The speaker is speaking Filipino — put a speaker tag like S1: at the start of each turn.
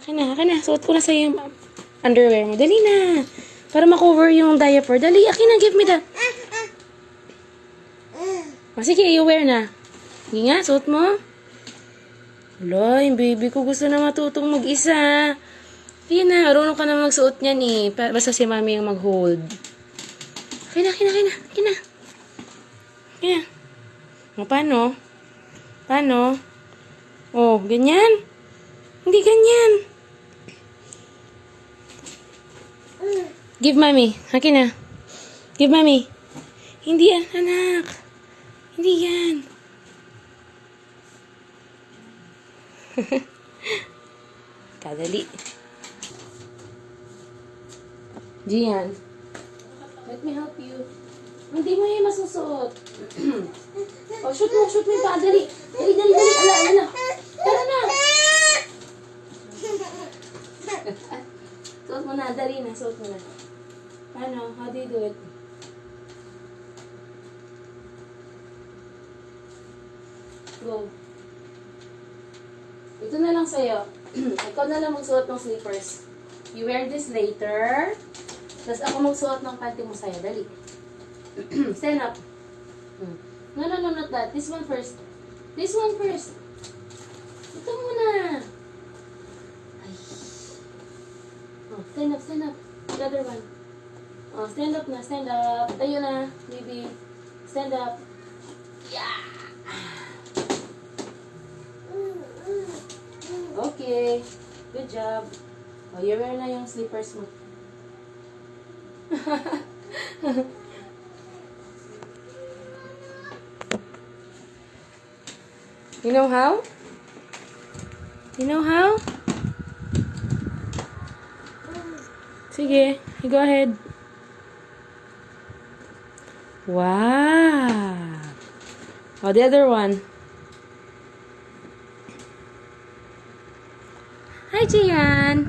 S1: Akin na. Suot ko na sa'yo yung underwear mo. Dali na. Para makover yung diaper. Dali, akin na. Give me that. Sige, you wear na. Sige nga, suot mo. Wala, yung baby ko gusto na matutong mag-isa. Hindi na, marunong ka na magsuot niyan eh. Basta si mami yung mag-hold. Akin na. O, paano? Oh, ganyan? Hindi ganyan. Give mommy. Akin na. Give mommy. Hindi yan, anak. Hindi yan. Kadali. Gian. Let me help you. Hindi mo yan masusuot. Shoot mo yung paa. Dali. Ala. Tara na. Suot mo na. Dali na. Suot mo na. Paano? How do you do it? Go. Ito na lang sa'yo. Ikaw na lang magsuot ng slippers. You wear this later. Tapos ako magsuot ng panty mo sa'yo. Dali. Stand up. No, not that. This one first. Ito muna. Ay. Oh, stand up. The other one. Oh, stand up. Tayo na, baby. Stand up. Yeah. Okay. Good job. Oh, you wear na yung slippers mo. You know how? Sige, you go ahead. Wow. Oh, the other one. Hi, Gian.